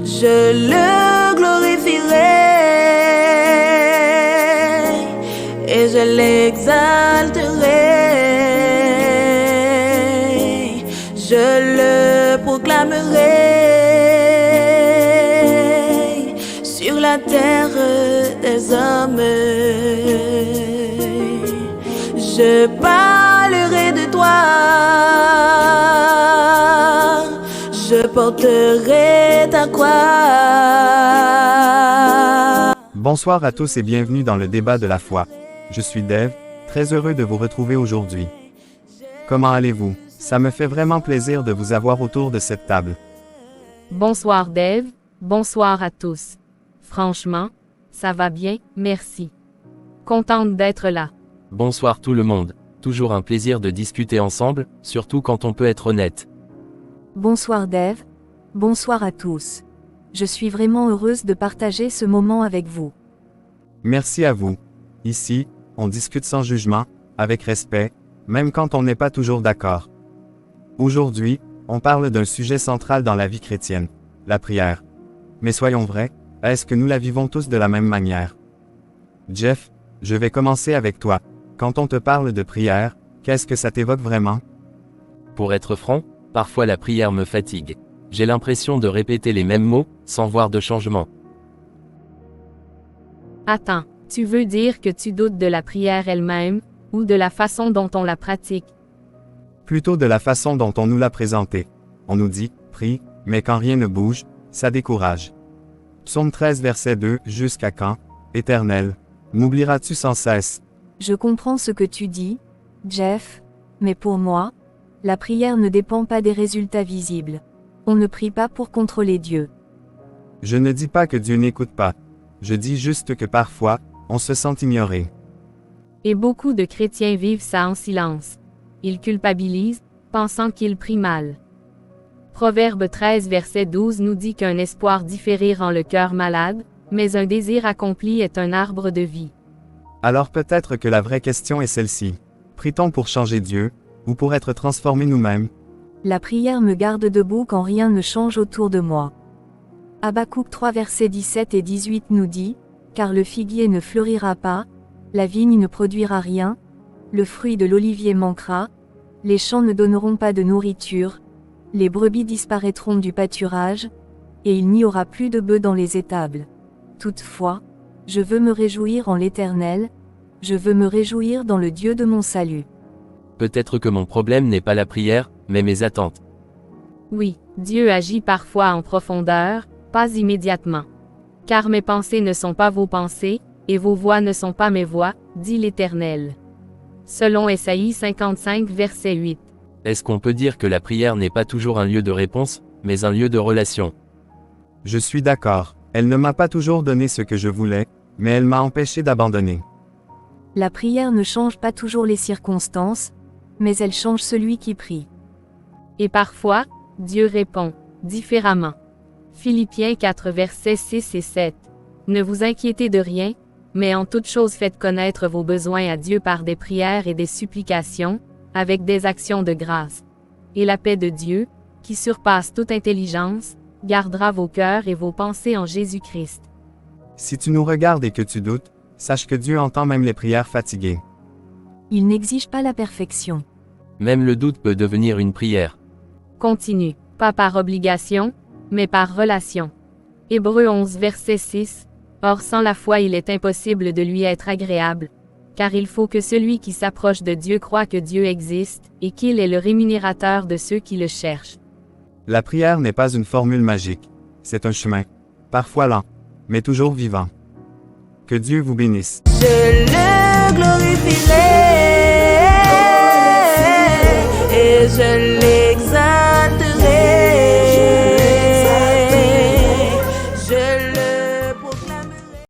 je le glorifierai et je l'exalterai, je le proclamerai sur la terre des hommes. Je parlerai de toi, je porterai ta croix. Bonsoir à tous et bienvenue dans le débat de la foi. Je suis Dave, très heureux de vous retrouver aujourd'hui. Comment allez-vous? Ça me fait vraiment plaisir de vous avoir autour de cette table. Bonsoir Dave, bonsoir à tous. Franchement, ça va bien, merci. Contente d'être là. Bonsoir tout le monde. Toujours un plaisir de discuter ensemble, surtout quand on peut être honnête. Bonsoir Dave, bonsoir à tous. Je suis vraiment heureuse de partager ce moment avec vous. Merci à vous. Ici, on discute sans jugement, avec respect, même quand on n'est pas toujours d'accord. Aujourd'hui, on parle d'un sujet central dans la vie chrétienne, la prière. Mais soyons vrais, est-ce que nous la vivons tous de la même manière? Jeff, je vais commencer avec toi. Quand on te parle de prière, qu'est-ce que ça t'évoque vraiment? Pour être franc, parfois la prière me fatigue. J'ai l'impression de répéter les mêmes mots, sans voir de changement. Attends, tu veux dire que tu doutes de la prière elle-même, ou de la façon dont on la pratique? Plutôt de la façon dont on nous l'a présentée. On nous dit, prie, mais quand rien ne bouge, ça décourage. Psaume 13 verset 2, jusqu'à quand, Éternel, m'oublieras-tu sans cesse? Je comprends ce que tu dis, Jeff, mais pour moi, la prière ne dépend pas des résultats visibles. On ne prie pas pour contrôler Dieu. Je ne dis pas que Dieu n'écoute pas. Je dis juste que parfois, on se sent ignoré. Et beaucoup de chrétiens vivent ça en silence. Ils culpabilisent, pensant qu'ils prient mal. Proverbe 13 verset 12 nous dit qu'un espoir différé rend le cœur malade, mais un désir accompli est un arbre de vie. Alors peut-être que la vraie question est celle-ci. Prie-t-on pour changer Dieu, ou pour être transformés nous-mêmes? La prière me garde debout quand rien ne change autour de moi. Habakkuk 3 versets 17 et 18 nous dit, « Car le figuier ne fleurira pas, la vigne ne produira rien, le fruit de l'olivier manquera, les champs ne donneront pas de nourriture, les brebis disparaîtront du pâturage, et il n'y aura plus de bœufs dans les étables. Toutefois, je veux me réjouir en l'Éternel, je veux me réjouir dans le Dieu de mon salut. » Peut-être que mon problème n'est pas la prière, mais mes attentes. Oui, Dieu agit parfois en profondeur, pas immédiatement. Car mes pensées ne sont pas vos pensées, et vos voix ne sont pas mes voix, dit l'Éternel. Selon Ésaïe 55 verset 8. Est-ce qu'on peut dire que la prière n'est pas toujours un lieu de réponse, mais un lieu de relation? Je suis d'accord. Elle ne m'a pas toujours donné ce que je voulais, mais elle m'a empêché d'abandonner. La prière ne change pas toujours les circonstances, mais elle change celui qui prie. Et parfois, Dieu répond, différemment. Philippiens 4 versets 6 et 7. Ne vous inquiétez de rien, mais en toute chose faites connaître vos besoins à Dieu par des prières et des supplications, avec des actions de grâce. Et la paix de Dieu, qui surpasse toute intelligence, gardera vos cœurs et vos pensées en Jésus-Christ. Si tu nous regardes et que tu doutes, sache que Dieu entend même les prières fatiguées. Il n'exige pas la perfection. Même le doute peut devenir une prière. Continue, pas par obligation, mais par relation. Hébreux 11 verset 6. Or sans la foi il est impossible de lui être agréable, car il faut que celui qui s'approche de Dieu croie que Dieu existe, et qu'il est le rémunérateur de ceux qui le cherchent. La prière n'est pas une formule magique. C'est un chemin, parfois lent, mais toujours vivant. Que Dieu vous bénisse. Je le glorifierai et je